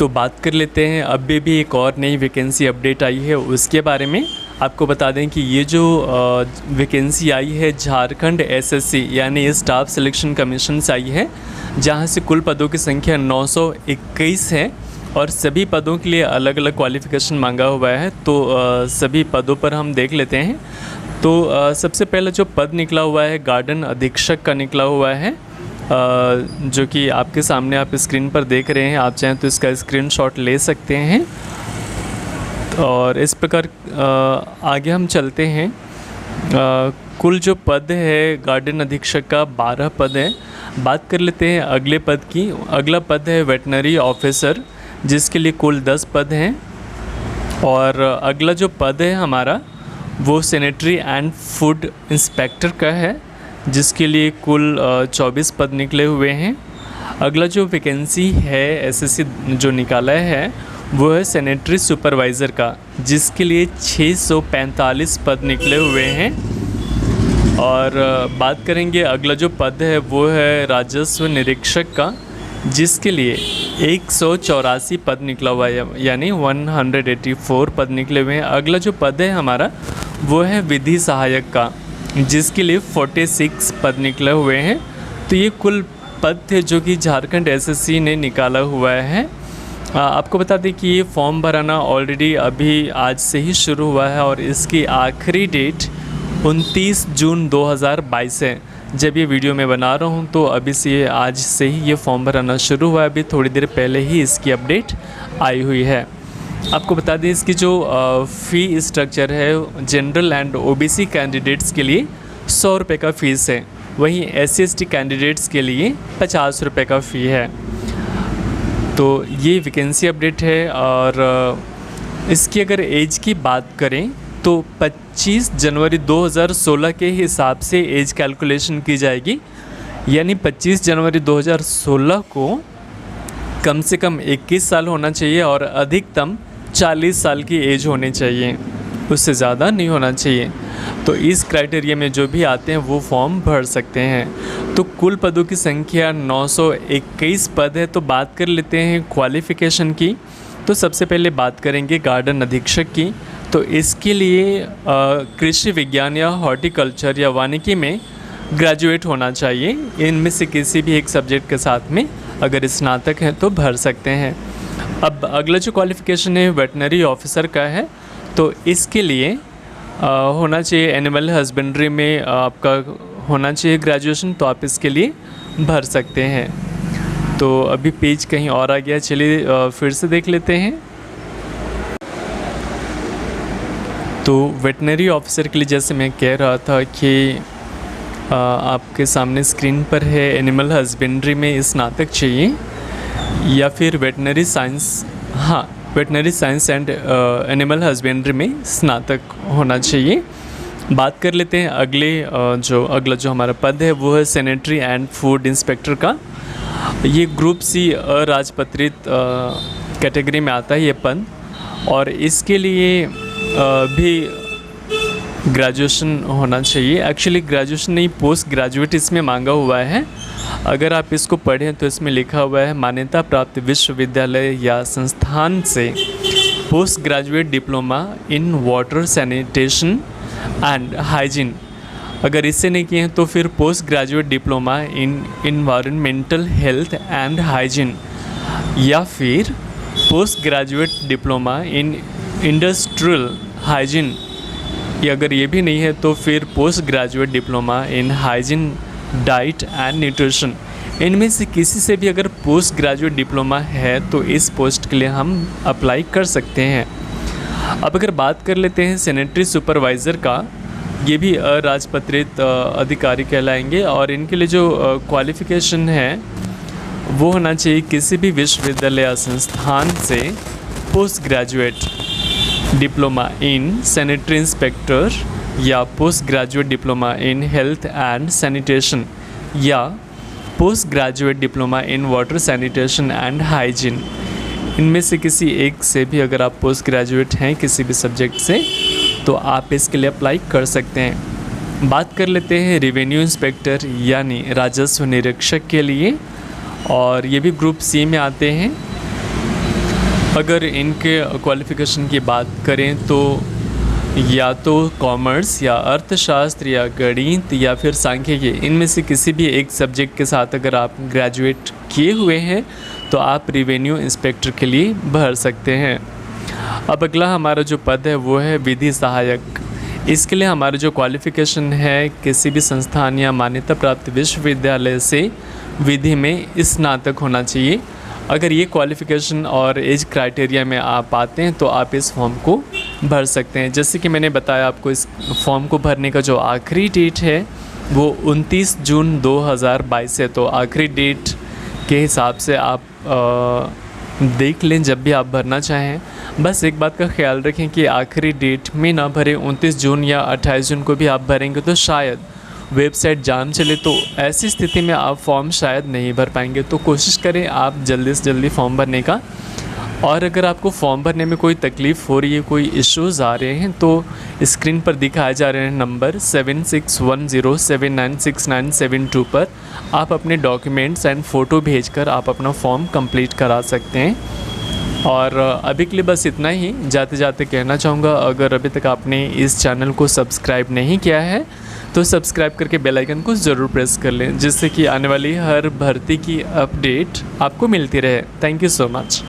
तो बात कर लेते हैं अभी भी एक और नई वैकेंसी अपडेट आई है उसके बारे में। आपको बता दें कि ये जो वैकेंसी आई है झारखंड एसएससी यानी स्टाफ सिलेक्शन कमीशन से आई है, जहां से कुल पदों की संख्या 921 है और सभी पदों के लिए अलग अलग क्वालिफ़िकेशन मांगा हुआ है। तो सभी पदों पर हम देख लेते हैं। तो सबसे पहले जो पद निकला हुआ है गार्डन अधीक्षक का निकला हुआ है, जो कि आपके सामने आप स्क्रीन पर देख रहे हैं। आप चाहें तो इसका स्क्रीनशॉट ले सकते हैं। और इस प्रकार आगे हम चलते हैं। कुल जो पद है गार्डन अधीक्षक का 12 पद है। बात कर लेते हैं अगले पद की। अगला पद है वेटनरी ऑफिसर, जिसके लिए कुल 10 पद हैं। और अगला जो पद है हमारा वो सैनिटरी एंड फूड इंस्पेक्टर का है, जिसके लिए कुल 24 पद निकले हुए हैं। अगला जो वैकेंसी है एसएससी जो निकाला है वो है सैनिटरी सुपरवाइज़र का, जिसके लिए 645 पद निकले हुए हैं। और बात करेंगे अगला जो पद है वो है राजस्व निरीक्षक का, जिसके लिए 184 पद निकला हुआ है, यानी 184 पद निकले हुए हैं। अगला जो पद है हमारा वो है विधि सहायक का, जिसके लिए 46 पद निकले हुए हैं। तो ये कुल पद थे जो कि झारखंड एसएससी ने निकाला हुआ है। आपको बता दें कि ये फॉर्म भराना ऑलरेडी अभी आज से ही शुरू हुआ है और इसकी आखिरी डेट 29 जून 2022 है। जब ये वीडियो मैं बना रहा हूँ तो अभी से आज से ही ये फॉर्म भराना शुरू हुआ है। अभी थोड़ी देर पहले ही इसकी अपडेट आई हुई है। आपको बता दें इसकी जो फ़ी स्ट्रक्चर है जनरल एंड ओबीसी कैंडिडेट्स के लिए 100 रुपये का फ़ीस है, वहीं SC/ST कैंडिडेट्स के लिए 50 रुपये का फ़ी है। तो ये वैकेंसी अपडेट है। और इसकी अगर एज की बात करें तो 25 जनवरी 2016 के हिसाब से एज कैलकुलेशन की जाएगी, यानी 25 जनवरी 2016 को कम से कम 21 साल होना चाहिए और अधिकतम 40 साल की एज होनी चाहिए, उससे ज़्यादा नहीं होना चाहिए। तो इस क्राइटेरिया में जो भी आते हैं वो फॉर्म भर सकते हैं। तो कुल पदों की संख्या 921 पद है। तो बात कर लेते हैं क्वालिफ़िकेशन की। तो सबसे पहले बात करेंगे गार्डन अधीक्षक की। तो इसके लिए कृषि विज्ञान या हॉर्टिकल्चर या वानिकी में ग्रेजुएट होना चाहिए। इनमें से किसी भी एक सब्जेक्ट के साथ में अगर स्नातक है तो भर सकते हैं। अब अगला जो क्वालिफ़िकेशन है वेटनरी ऑफिसर का है। तो इसके लिए होना चाहिए एनिमल हस्बेंड्री में आपका होना चाहिए ग्रेजुएशन, तो आप इसके लिए भर सकते हैं। तो अभी पेज कहीं और आ गया, चलिए फिर से देख लेते हैं। तो वेटनरी ऑफिसर के लिए जैसे मैं कह रहा था कि आपके सामने स्क्रीन पर है एनिमल हस्बेंड्री में स्नातक चाहिए या फिर वेटनरी साइंस, हाँ veterinary science and animal husbandry में स्नातक होना चाहिए। बात कर लेते हैं अगला जो हमारा पद है वो है सैनिटरी एंड फूड इंस्पेक्टर का। ये ग्रुप सी अराजपत्रित कैटेगरी में आता है ये पद, और इसके लिए भी ग्रेजुएशन होना चाहिए। एक्चुअली ग्रेजुएशन नहीं, पोस्ट ग्रेजुएट इसमें मांगा हुआ है। अगर आप इसको पढ़ें तो इसमें लिखा हुआ है मान्यता प्राप्त विश्वविद्यालय या संस्थान से post graduate diploma in water sanitation and hygiene. अगर इससे नहीं किए हैं तो फिर post graduate diploma in environmental health and hygiene, या फिर post graduate diploma in industrial hygiene. अगर ये भी नहीं है तो फिर post graduate diploma in hygiene diet and nutrition. इनमें से किसी से भी अगर पोस्ट ग्रेजुएट डिप्लोमा है तो इस पोस्ट के लिए हम अप्लाई कर सकते हैं। अब अगर बात कर लेते हैं सैनिटरी सुपरवाइज़र का, ये भी अराजपत्रित अधिकारी कहलाएंगे और इनके लिए जो क्वालिफ़िकेशन है वो होना चाहिए किसी भी विश्वविद्यालय या संस्थान से post graduate diploma in sanitary inspector या post graduate diploma in health and sanitation या post graduate diploma in water sanitation and hygiene. इनमें से किसी एक से भी अगर आप पोस्ट ग्रेजुएट हैं किसी भी सब्जेक्ट से तो आप इसके लिए अप्लाई कर सकते हैं। बात कर लेते हैं रेवेन्यू इंस्पेक्टर यानी राजस्व निरीक्षक के लिए, और ये भी ग्रुप सी में आते हैं। अगर इनके क्वालिफ़िकेशन की बात करें तो या तो कॉमर्स या अर्थशास्त्र या गणित या फिर सांख्यिकी, इनमें से किसी भी एक सब्जेक्ट के साथ अगर आप ग्रेजुएट किए हुए हैं तो आप रेवेन्यू इंस्पेक्टर के लिए भर सकते हैं। अब अगला हमारा जो पद है वो है विधि सहायक। इसके लिए हमारा जो क्वालिफ़िकेशन है किसी भी संस्थान या मान्यता प्राप्त विश्वविद्यालय से विधि में स्नातक होना चाहिए। अगर ये क्वालिफ़िकेशन और एज क्राइटेरिया में आप आते हैं तो आप इस फॉर्म को भर सकते हैं। जैसे कि मैंने बताया आपको, इस फॉर्म को भरने का जो आखिरी डेट है वो 29 जून 2022 है। तो आखिरी डेट के हिसाब से आप देख लें जब भी आप भरना चाहें। बस एक बात का ख्याल रखें कि आखिरी डेट में ना भरें। 29 जून या 28 जून को भी आप भरेंगे तो शायद वेबसाइट जाम चले, तो ऐसी स्थिति में आप फॉर्म शायद नहीं भर पाएंगे। तो कोशिश करें आप जल्दी से जल्दी फॉर्म भरने का। और अगर आपको फॉर्म भरने में कोई तकलीफ़ हो रही है, कोई इश्यूज़ आ रहे हैं, तो स्क्रीन पर दिखाए जा रहे हैं नंबर 7610796972 पर आप अपने डॉक्यूमेंट्स एंड फ़ोटो भेजकर आप अपना फॉर्म कंप्लीट करा सकते हैं। और अभी के लिए बस इतना ही। जाते जाते कहना चाहूँगा, अगर अभी तक आपने इस चैनल को सब्सक्राइब नहीं किया है तो सब्सक्राइब करके बेल आइकन को ज़रूर प्रेस कर लें, जिससे कि आने वाली हर भर्ती की अपडेट आपको मिलती रहे। Thank you so much.